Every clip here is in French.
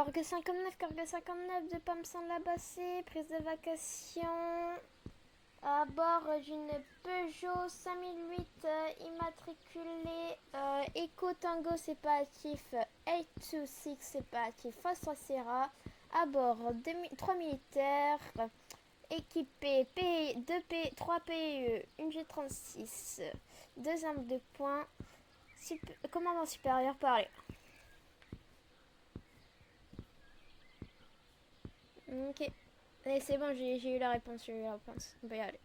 Corgue 59 de Pamsan-Labassé, prise de vacation à bord d'une Peugeot 5008 immatriculée Eco Tango séparatif 826 séparatif Fostra Serra, à bord 3 militaires équipés 3 PE, une G36, 2 armes de poing, commandant supérieur parlé. Ok. Allez, c'est bon, j'ai eu la réponse, On peut y aller.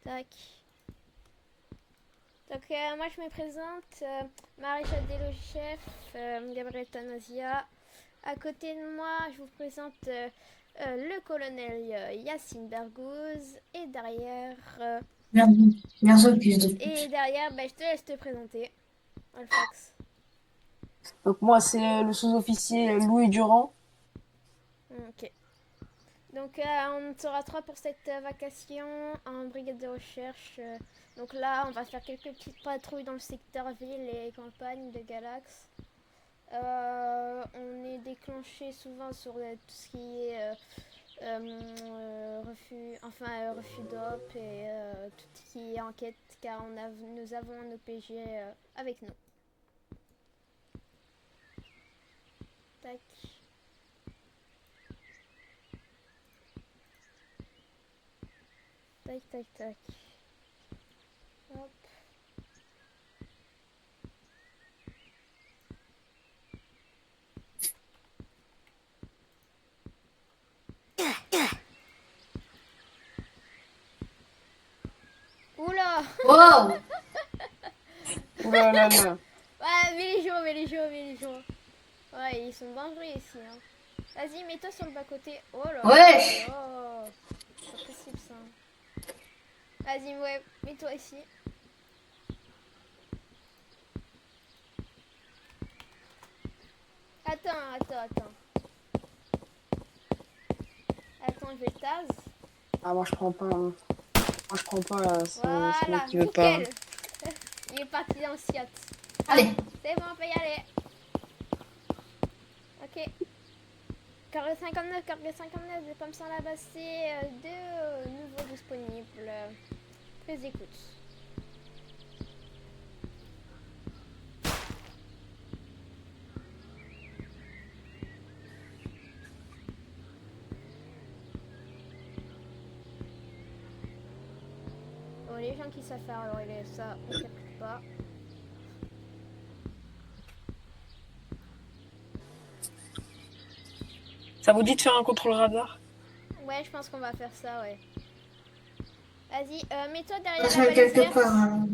Tac. Donc, moi, je me présente. Maréchal des logis chef, Gabriel Tanazia. À côté de moi, je vous présente le colonel Yacine Bergouze. Et derrière... Merci, plus de et pute. derrière, je te laisse te présenter. Alphax. Donc moi, c'est le sous-officier Louis Durand. Ok. Donc on sera 3 pour cette vacation en brigade de recherche. Donc là, on va faire quelques petites patrouilles dans le secteur ville et campagne de Galax. On est déclenché souvent sur tout ce qui est refus d'op et tout ce qui est enquête car nous avons un OPG avec nous. Tac. Tac, tac, tac. Hop. Oula! Wow! Ouh là là là. Ouais, mais les jours. Ouais, ils sont dangereux ici. Hein. Vas-y, mets-toi sur le bas-côté. Oh là là Wesh! là. C'est pas possible ça. Vas-y, ouais, mets-toi ici. Attends. Attends, je vais tase. Ah, moi, je prends pas. Moi, je prends pas. C'est moi Voilà, qui veux pas. nickel. Il est parti dans le siot. Allez! C'est bon, on peut y aller. Ok. Carré 59 de Pomme sans la bassée. Deux nouveaux disponibles. Très écoute. Bon, les gens qui savent faire alors ça, on capte pas. Ça vous dit de faire un contrôle radar? Ouais, je pense qu'on va faire ça, ouais. Vas-y, mets-toi On va derrière se la mettre balise quelque verte. part. Hein.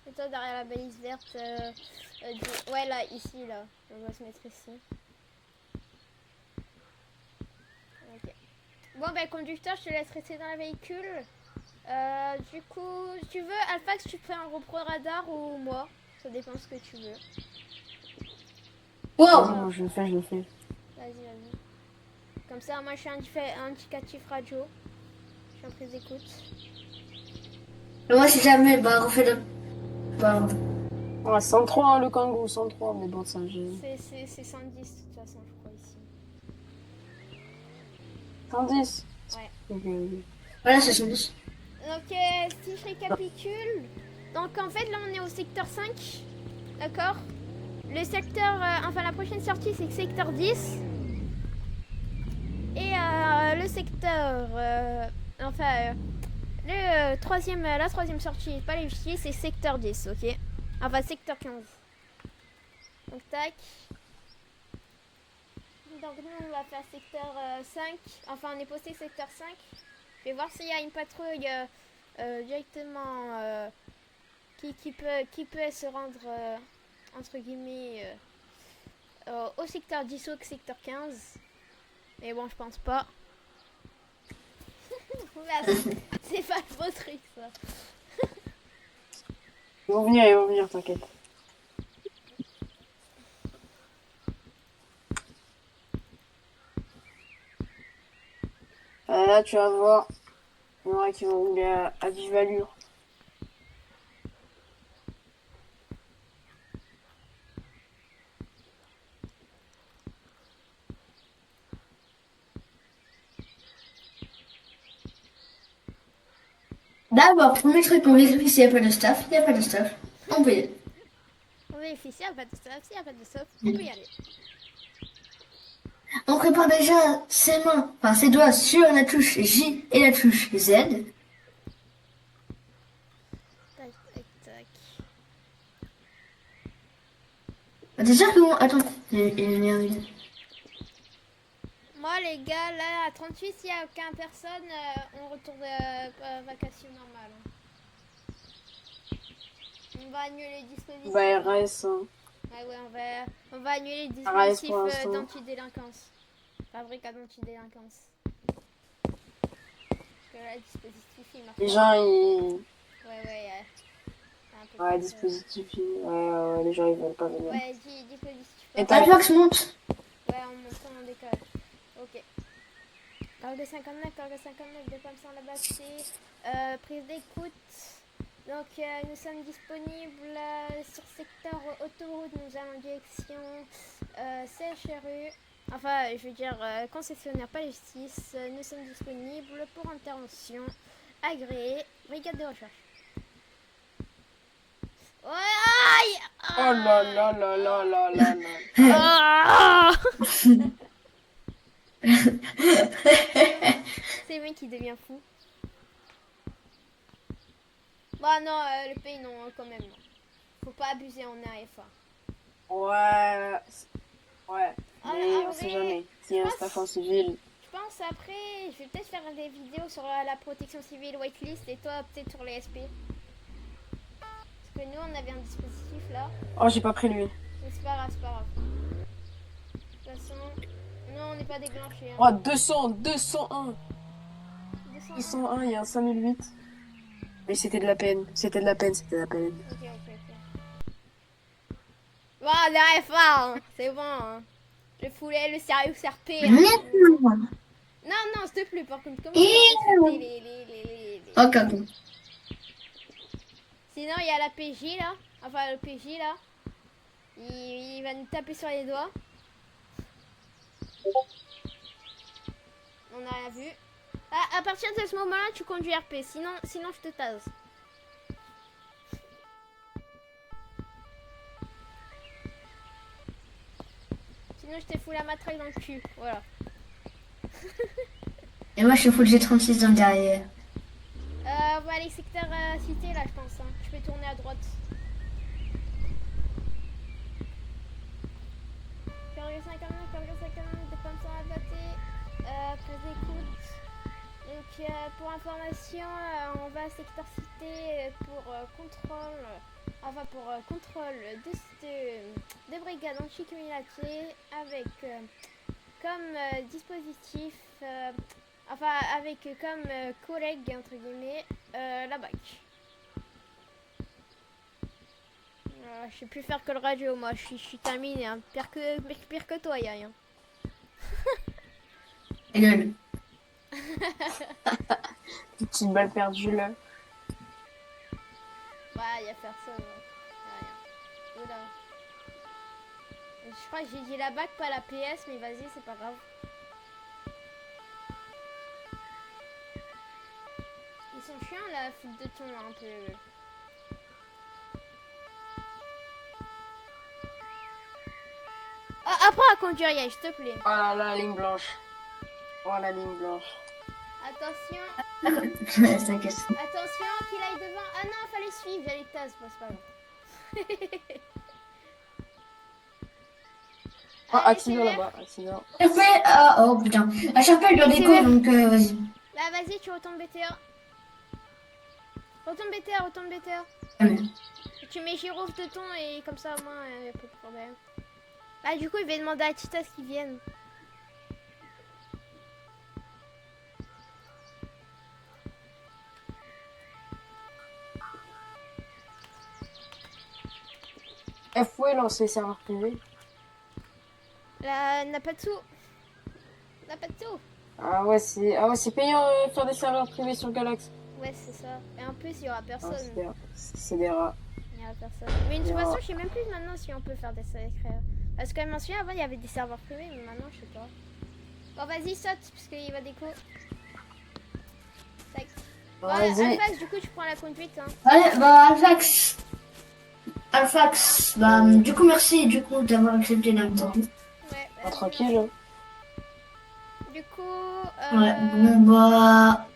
Mets-toi derrière la balise verte. Ouais, là, ici, là. On va se mettre ici. Ok. Bon, conducteur, je te laisse rester dans le véhicule. Du coup, si tu veux, Alphax, tu fais un repro radar ou moi. Ça dépend ce que tu veux. Vas-y, Wow! moi, je le fais, je le fais. Vas-y. Comme ça, moi, je suis indicatif radio. Je suis en prise d'écoute. Et moi, si jamais, bah, refais le. Bah, Ouais, 103, hein, le kangourou, 103. Mais bon, ça, j'ai. C'est 110 de toute façon, je crois, ici. 110. Ouais. Ok. voilà, c'est son bus. Donc, si je récapitule, donc en fait, là, on est au secteur 5, d'accord. Le secteur, la prochaine sortie, c'est secteur 10. Et le secteur, la troisième sortie, pas les fichiers, c'est secteur 10, ok. Enfin, secteur 15. Donc, tac. Donc, nous, on va faire secteur 5. Enfin, on est posté secteur 5. Je vais voir s'il y a une patrouille directement qui peut se rendre, entre guillemets, au secteur 10 ou au secteur 15. Mais bon, je pense pas. C'est pas le beau truc, ça. Ils vont venir, t'inquiète. Là, tu vas voir. Il y en a qui vont rouler à vive allure. D'abord, premier truc, on vérifie s'il n'y a pas de stuff. Il n'y a pas de stuff. On peut y aller. On vérifie s'il n'y a pas de stuff. S'il n'y a pas de stuff, on peut y aller. On prépare déjà ses mains, enfin ses doigts sur la touche J et la touche Z. Tac, tac, tac. T'es sûr que bon... Attends, il est nerveux. Moi, les gars, là, à 38, s'il n'y a aucune personne, on retourne vacation normale. Hein. On va annuler les dispositifs. Bah, RS. Hein. Ouais, on va annuler les RS dispositifs pour l'instant. d'antidélinquance. Fabrique à d'antidélinquance. Parce que là, le dispositif, il marche Les pas. gens, ils. Ouais. Un peu Ouais, plus, dispositif. Ouais, les gens, ils veulent pas venir. Ouais, dispositif. Et La Max monte. Ouais, on monte en décolle. Ok. Cargo 59, des pommes sans la batterie. Prise d'écoute. Donc, nous sommes disponibles sur secteur autoroute. Nous allons en direction CHRU. Enfin, je veux dire concessionnaire pas justice. Nous sommes disponibles pour intervention agréée. Brigade de recherche. Ouais, aïe! Oh là là là là là là là. Ah C'est le mec qui devient fou. Bah non, le pays non, quand même. Non. Faut pas abuser, on est à FA. Ouais. Ouais. Ah, Mais en on sait vrai, jamais. S'il y a un je staff pense- en civil. Je pense après, je vais peut-être faire des vidéos sur la protection civile whitelist et toi peut-être sur les SP. Parce que nous on avait un dispositif là. Oh, j'ai pas pris lui. Mais c'est pas grave, c'est pas grave. De toute façon, non on n'est pas déclenché. Hein. Oh, 200, 201. 201. 201, il y a un 5008. Mais c'était de la peine. C'était de la peine, c'était de la peine. Ok. Bon, on est à FA, hein. C'est bon. Hein. Je foulais le sérieux CRP. Hein. Non, s'il te plaît, par contre, comment on va respecter les... Ok. Sinon, il y a la PJ là. Enfin, le PJ là. Il va nous taper sur les doigts. On n'a rien vu. Ah, à partir de ce moment-là, tu conduis RP. Sinon, je te tase. Sinon, je te fous la matraque dans le cul. Voilà. Et moi, je suis full G36 dans le derrière. On va aller secteur cité là, je pense. Hein. Je peux tourner à droite. Cargo 59, des pommes sans abatté. Prise d'écoute. Donc, pour information, on va à secteur cité pour contrôle. Enfin, pour contrôle de brigade anti-criminalité avec comme dispositif. Enfin, avec comme collègue, entre guillemets, la BAC. Je sais plus faire que le radio, moi. Je suis terminé. Hein. Pire que toi, Yaya. Et gueule. Petite balle perdue là. Bah, y a personne. Hein. Y a rien. Oula. Je crois que j'ai dit la BAC, pas la PS, mais vas-y, c'est pas grave. Ils sont chiants, la foule de ton, un peu. Ah, apprends à conduire, Yaya, s'il te plaît. Oh là là, la ligne blanche. Oh la ligne blanche. Attention, T'inquiète. attention, qu'il aille devant. Ah non, fallait suivre, j'allais tasse, bon, c'est pas grave. Oh, Allez, accident c'est là-bas, accident. Oh putain. À chaque fois, il doit C'est déco, vert. donc vas-y. Bah vas-y, tu retombes BTA. Retourne BTA. Ah, mais- Tu mets Giro de ton et comme ça au moins y a pas de problème. Bah du coup il va demander à Titas qu'ils viennent. FOE lancé serveur privé. Là, n'a pas de sous. N'a pas de sous. Ah ouais, c'est payant faire des serveurs privés sur Galax. Ouais, c'est ça. Et en plus, il y aura Ah, personne. c'est des rats. Il y aura personne. Mais de toute façon, je sais même plus maintenant si on peut faire des serveurs. Parce que je m'en souviens, avant, il y avait des serveurs privés, mais maintenant, je sais pas. Bon, vas-y, saute, parce qu'il va déco. Tac. Ouais, Vas-y. Alphax, du coup, tu prends la conduite. Hein. Allez, bah, Alphax, bah, du coup, merci, du coup, d'avoir accepté l'invitation. Ouais, Pas vas-y, tranquille. Hein. merci. Du coup, Ouais, bon, bah,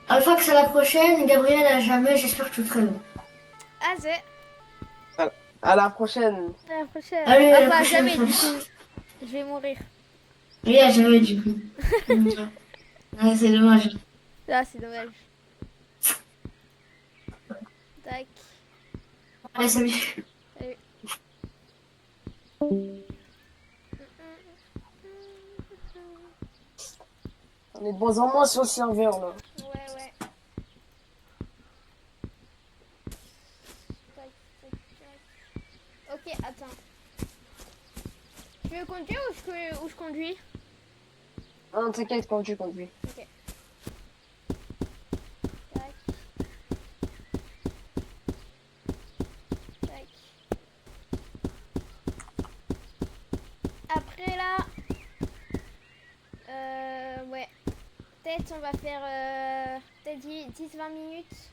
Alphax, à la prochaine. Gabriel, à jamais, j'espère que tu feras bien. Azé, À la prochaine. à la prochaine. Allez, à la Enfin, prochaine, jamais, du Alphax. coup. Je vais mourir. Oui, à jamais, du coup. Ouais, c'est dommage. Ah, c'est dommage. Tac. Allez, salut. Salut. On est de moins en moins sur le serveur là. Ouais, ouais. Tac, tac, tac. Ok, attends. Tu veux conduire ou je conduis? Ah, non, t'inquiète quand tu conduis. Ok. Tac, tac. Après là, ouais. Peut-être on va faire peut-être 10-20 minutes.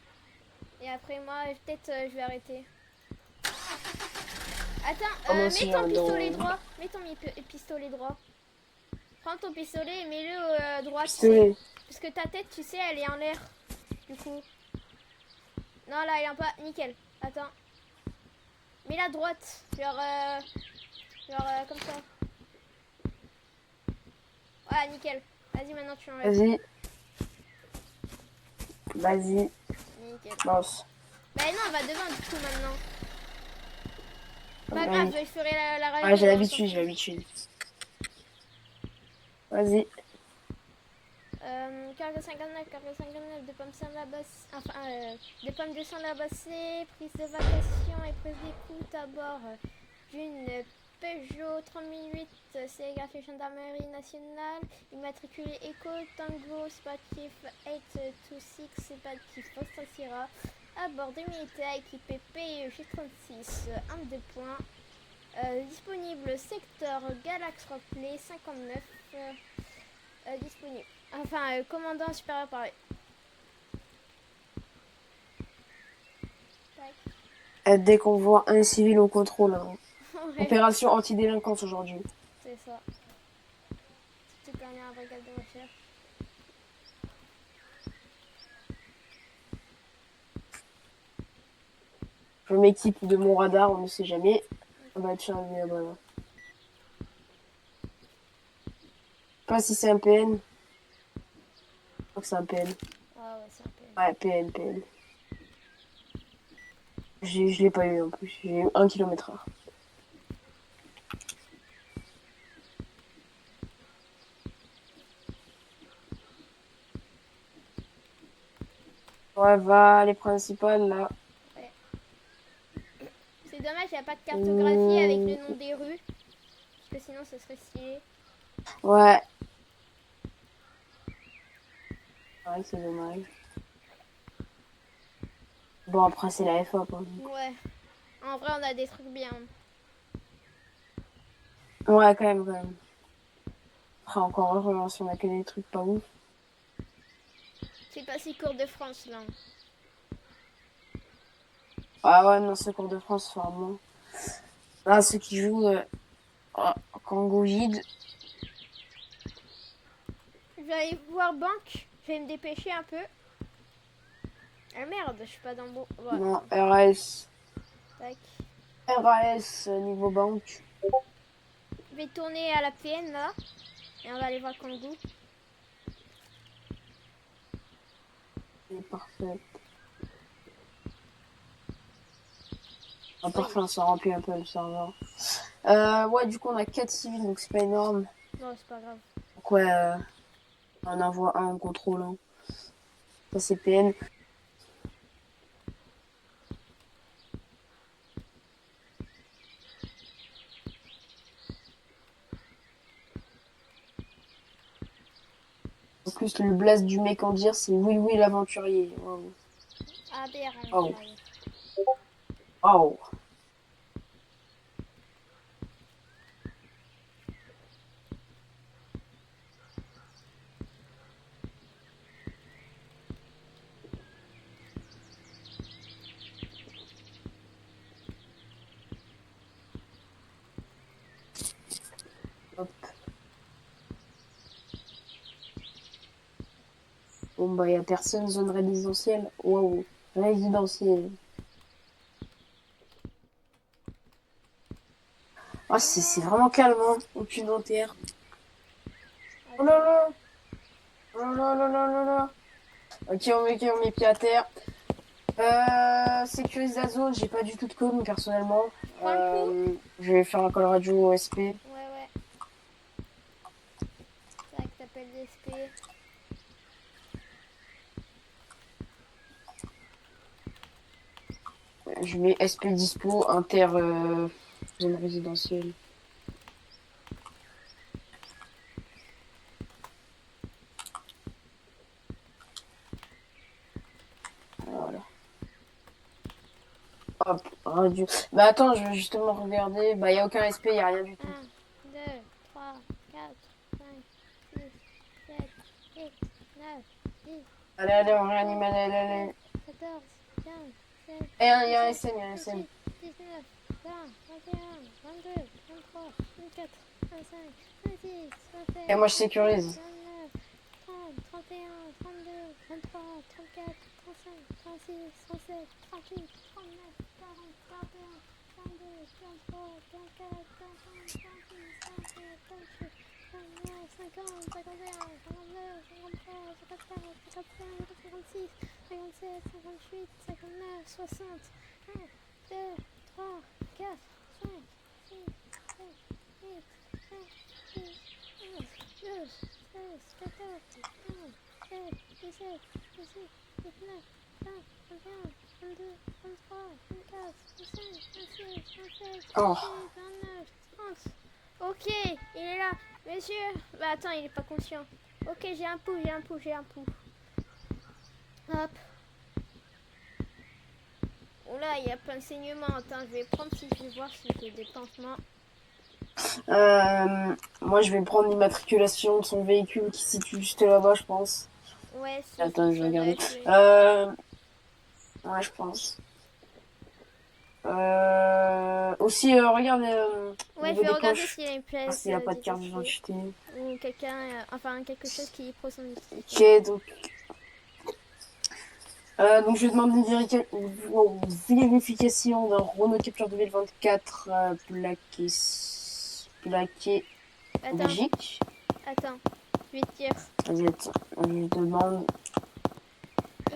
Et après moi, peut-être je vais arrêter. Ah, moi Attends, aussi, mets j'ai ton un pistolet don. droit. Mets ton pistolet droit. Prends ton pistolet et mets-le droit, tu sais. Pistolet. Parce que ta tête, tu sais, elle est en l'air. Du coup. Non, là, elle est en pas. Nickel. Attends. Mets-la droite. Genre comme ça. Voilà, nickel. Vas-y, maintenant tu enlèves. Vas-y. Vas-y. Nickel. Lance. Bah non, va devant du coup maintenant. Pas grave, Vas-y. je ferai la Ouais, règle j'ai en l'habitude, sortie. j'ai l'habitude. Vas-y. Cœur de 59, de pommes sans la basse. Enfin, des pommes de sang la bassée, prise de vacation et prise d'écoute à bord d'une Peugeot 3008 sérigraphie gendarmerie nationale, immatriculé Eco Tango Sportif 826 Sportif Foxtrot Sierra, à bord des militaires équipés PEG 36, 1 2 points, disponible secteur Galax Rockplay 59, disponible. Enfin, commandant supérieur pareil. Tac. Dès qu'on voit un civil au contrôle. Hein. Ouais, Opération anti-délinquance aujourd'hui. c'est ça. Toute dernière brigade de recherche. Je m'équipe de mon radar, on ne sait jamais. On va être chargé, voilà. Je sais pas si c'est un PN. Je crois que c'est un PN. Ah ouais, c'est un peu. Ouais, PN, PN. Je l'ai pas eu en plus. J'ai eu 1 km/h. Ouais, va, les principales là. Ouais. C'est dommage, il n'y a pas de cartographie avec le nom des rues. Parce que sinon, ce serait stylé. Ouais. Ouais, c'est dommage. Bon, après, c'est la FA, quoi. Ouais. En vrai, on a des trucs bien. Ouais, quand même, quand même. Après, encore heureux, si on a que des trucs pas ouf. C'est pas si cours de France, là. Ah ouais, non, ce cours de France, vraiment. Là, ceux qui jouent Congo vide. Je vais aller voir banque. Je vais me dépêcher un peu. Ah merde, je suis pas dans le bon. Ouais. Non, RS. Tac. RAS, niveau banque. Je vais tourner à la PN, là. Et on va aller voir Kangoo. C'est parfait. Ah, parfait, on s'en remplit un peu le serveur. Ouais, du coup, on a 4 civils, donc c'est pas énorme. Non, c'est pas grave. Donc, ouais, on envoie un en contrôle. Hein. Ça, c'est PN. En plus, le blast du mec en dire, c'est oui, oui, l'aventurier. Wow. Aberrant. Oh. Oh. Bon, bah, il a personne, zone résidentielle. Waouh, résidentielle. Ah, c'est vraiment calme, hein. Aucune terre. Oh là là. Oh là là là là là. Ok, on met pied à terre. Sécurise la zone, j'ai pas du tout de com personnellement. Prends le coup. Je vais faire un call radio OSP. Ouais, ouais. C'est vrai que t'appelles l'SP. Je mets SP dispo, inter zone résidentielle. Voilà. Hop, radio. Bah attends, je vais justement regarder. Bah y a aucun SP, y a rien du tout. 1, 2, 3, 4, 5, 6, 7, 8, 9, 10, Allez, on réanime, allez. 14, 15, 16, Et y a un SN, y a un 18, SN. 19, 20, 21, 22, 23, 24, 25, 26, Et 27, moi je sécurise. 29, 30, 31, 32, 23, 34, 35, 36, 37, 38, 39, 40, 41, 42, 43, 44, 45, 46, 47, 48, 49, 50, 51, 59, 53, 54, 55, 56, 57, 58, 59, 60, 1, 2, 3, 4, 5, 6, 7, 8, 9, 10, 11, 12, 13, 14, 15, 16, 17, 18, 19, 20, 21, 22, 23, 24, 25, 26, 27, Oh. 28, 29, 30. Ok, il est là. Monsieur, bah attends, il est pas conscient. Ok, j'ai un pouls. Hop. Oula, il y a plein de saignements. Attends, je vais prendre si je vais voir si j'ai des pansements. Moi je vais prendre l'immatriculation de son véhicule qui se situe juste là-bas, je pense. Ouais, Attends, je vais ça doit regarder. être lui. Ouais, je pense. Aussi, regarde au Ouais, je niveau vais des regarder poches. s'il a une Ah, pièce s'il a pas de carte d'identité. d'identité. Ou quelqu'un, enfin quelque chose qui prouve son Ok, identité. donc je vais demander une vérification d'un Renault Captur 2024 plaqué en Attends, Belgique. je vais te dire. Vas-y, attends, je demande.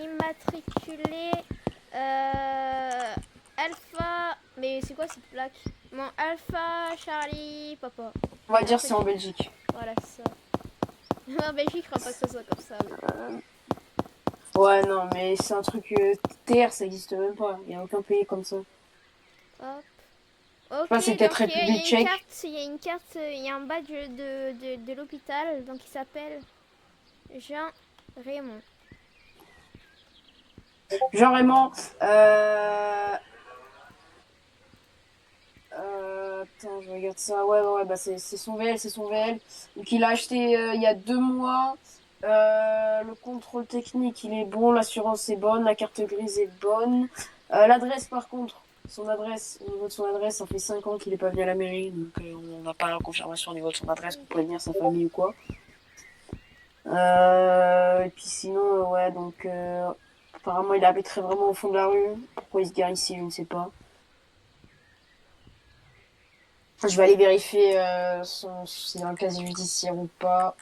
Immatriculé Alpha. Mais c'est quoi cette plaque? Bon, Alpha Charlie Papa. On va dire c'est en Belgique. Voilà, c'est ça. En Belgique, je crois pas que ce soit comme ça. Mais... Ouais, non, mais c'est un truc TR, ça existe même pas. Il n'y a aucun pays comme ça. Hop. Je Ok, pense que c'est peut-être donc il y a République une tchèque. carte, il y a un badge de l'hôpital, donc il s'appelle Jean Raymond. Jean Raymond, attends, je regarde ça. Ouais, bah c'est son VL, c'est son VL. Donc il a acheté il y a 2 mois. Le contrôle technique, il est bon, l'assurance est bonne, la carte grise est bonne. L'adresse, par contre, son adresse, au niveau de son adresse, ça fait 5 ans qu'il n'est pas venu à la mairie, donc on n'a pas la confirmation au niveau de son adresse pour prévenir sa famille ou quoi. Et puis sinon, ouais, donc apparemment il habiterait vraiment au fond de la rue. Pourquoi il se gare ici, je ne sais pas. Je vais aller vérifier s'il y a un casier judiciaire ou pas.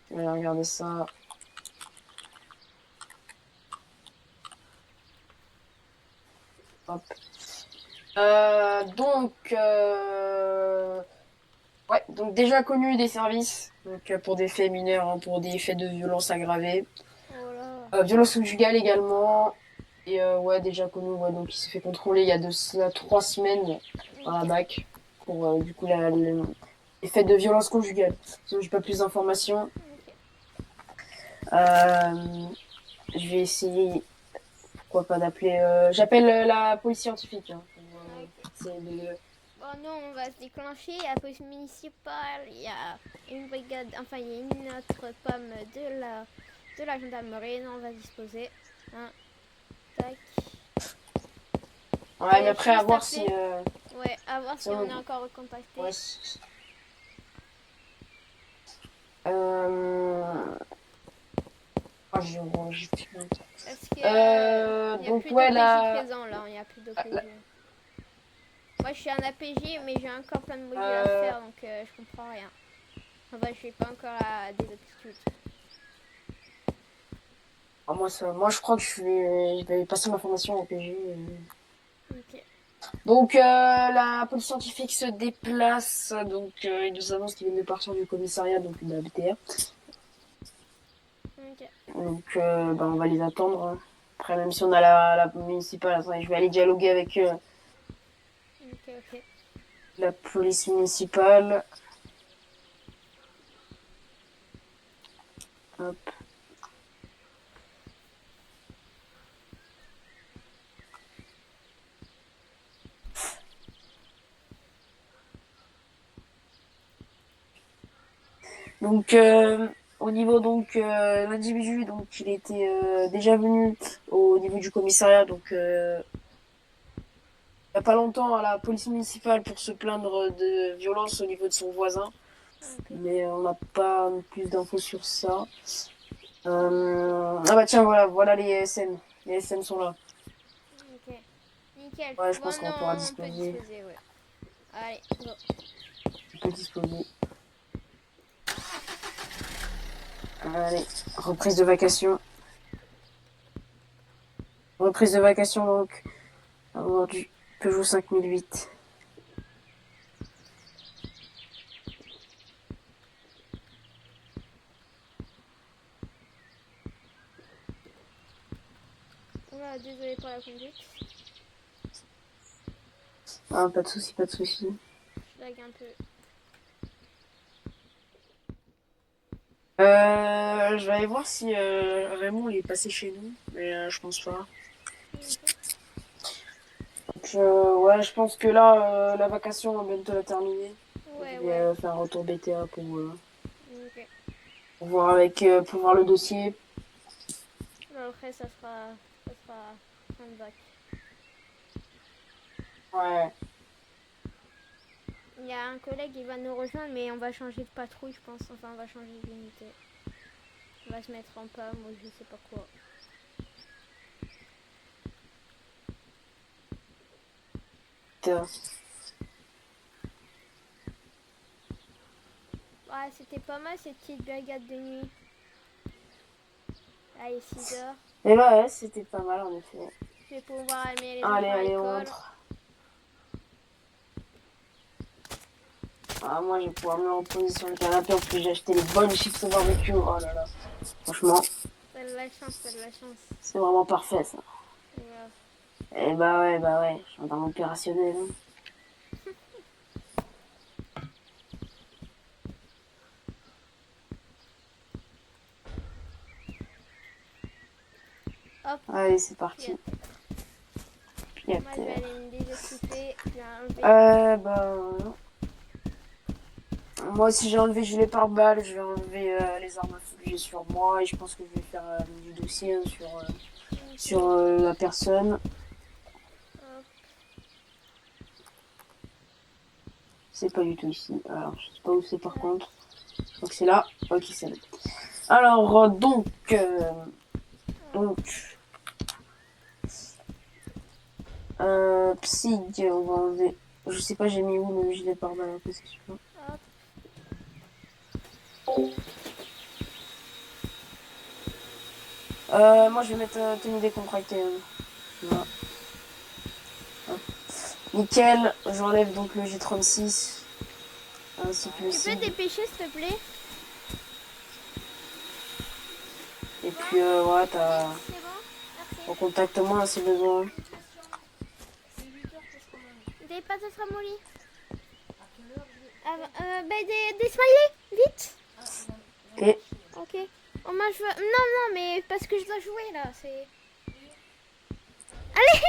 Je vais aller regarder ça. Hop. Ouais, donc déjà connu des services, donc pour des faits mineurs, hein, pour des faits de violence aggravée, Oh là. violence conjugale également, et ouais déjà connu, ouais, donc il s'est fait contrôler il y a de cela 3 semaines dans la BAC pour du coup les faits de violence conjugale. Sinon j'ai pas plus d'informations. Je vais essayer, pourquoi pas d'appeler, j'appelle la police scientifique. Hein, pour, Bon, nous, on va se déclencher. À la police municipale, il y a une brigade, enfin, il y a une autre pomme de la gendarmerie. Nous, on va disposer. Hein. Tac. Ouais, mais après, à voir si. Ouais, à voir si on est encore recontacté. Ouais, Ah, j'ai plus le temps. Parce que il n'y a Donc plus ouais, d'OPJ là, présent là, il n'y a plus d'OPJ. Moi je suis un APJ mais j'ai encore plein de modules à Euh, faire donc je comprends rien. Enfin je suis pas encore à des aptitudes. moi je crois que je vais passer ma formation au PG. Ok. Donc la police scientifique se déplace, donc il nous annonce qu'il vient de partir du commissariat, donc de la BTR. Ok. Donc bah, on va les attendre, hein. Après même si on a la municipale, attendez, je vais aller dialoguer avec Ok, ok. la police municipale. Hop. Donc au niveau donc l'individu, donc il était déjà venu au niveau du commissariat, donc il n'y a pas longtemps à la police municipale pour se plaindre de violence au niveau de son voisin, Ok. mais on n'a pas plus d'infos sur ça. Ah bah tiens, voilà les SN. Les SN sont là. Ok. Nickel. Ouais, je Bon pense qu'on pourra non, on peut disposer. disposer, ouais. Allez, go. On peut disposer. Allez, reprise de vacation. Reprise de vacation donc. Avoir du Peugeot 5008. Oula, désolé pour la conduite. Ah, pas de souci, pas de souci. Je lag un peu. Je vais aller voir si Raymond il est passé chez nous, mais je pense pas. Ok. Donc, ouais, je pense que là, la vacation va bientôt la terminer. Je Ouais, vais ouais. faire un retour BTA Ok. pour voir pour voir le dossier. Après, ça sera fin de bac. Ouais. Il y a un collègue qui va nous rejoindre, mais on va changer de patrouille, je pense. Enfin, on va changer d'unité. On va se mettre en pomme ou je sais pas quoi. Putain. Ouais, c'était pas mal cette petite brigade de nuit. Allez, 6 heures. Et bah ouais, c'était pas mal en effet. Je vais pouvoir amener les Allez, enfants à allez, on l'école. rentre. Ah, moi, je vais pouvoir me reposer sur le canapé parce que j'ai acheté les bonnes chips au barbecue. Oh là là. Franchement, T'as de la chance, t'as de la chance. c'est vraiment parfait ça. Voilà. Et bah ouais, je suis dans l'opérationnel. Hop, Allez, c'est parti. pied. Pied à Moi, je vais terre. aller me désoccuper. Je vais enlever. Bah. Moi aussi, j'ai enlevé gilet pare-balles, je vais enlever les armes à feu que j'ai sur moi et je pense que je vais faire du dossier hein, sur Ok. la personne. Hop. C'est pas du tout ici. Alors, je sais pas où c'est par Tac. contre. Donc c'est là. Ok, c'est là. Alors, donc, Psyg, on va enlever. Je sais pas, j'ai mis où le gilet pare-balles après, c'est sûr. Hop. Moi, je vais mettre tenue décontractée. Hein. Voilà. Hop. Nickel, j'enlève donc le G36 ainsi que le Tu peux te SIG. dépêcher, s'il te plaît? Et puis, voilà, t'as. C'est bon? Merci. Recontacte-moi si besoin. Des patates ramollies. Des smileys, vite. Et Ok. Oh, moi, je veux... Non, non, mais parce que je dois jouer, là, c'est... Allez.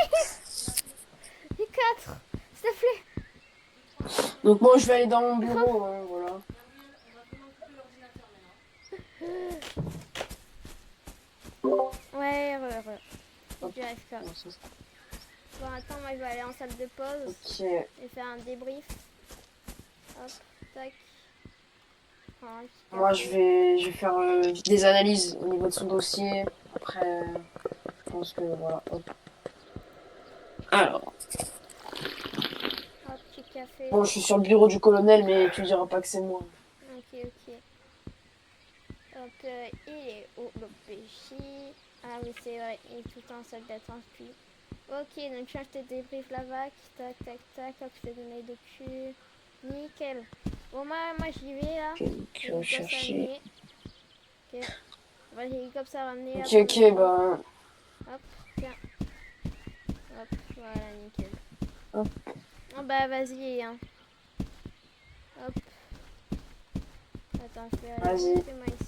Les 4, s'il te plaît. donc, moi, je vais aller dans mon bureau. Hein, voilà. Ouais, ouais. Hop. Tu arrives là. Bon, ça, Bon, attends, moi, je vais aller en salle de pause ok. et faire un débrief. Hop, tac. prends un petit Moi, café. je vais faire des analyses au niveau de son dossier. Après, je pense que voilà. Hop. Alors, Un petit café. bon, je suis sur le bureau du colonel, mais tu diras pas que c'est moi. Ok, ok. Donc, il est où le PJ? Ah oui, c'est vrai, il est tout en salle d'attente, puis. Ok, donc je te débriefe la vague. Tac, tac, tac. Hop, je te donne les docu. Nickel. Bon, moi j'y vais là. Ok, donc, Hélicops rechercher. amené. Ok. On va l'hélicops à ramener Ok, après le ok, coup. bah. Hop, tiens. Hop, voilà, nickel. Hop. Oh bah vas-y, hein. Hop. Attends, je vais Vas-y. fais-moi ici.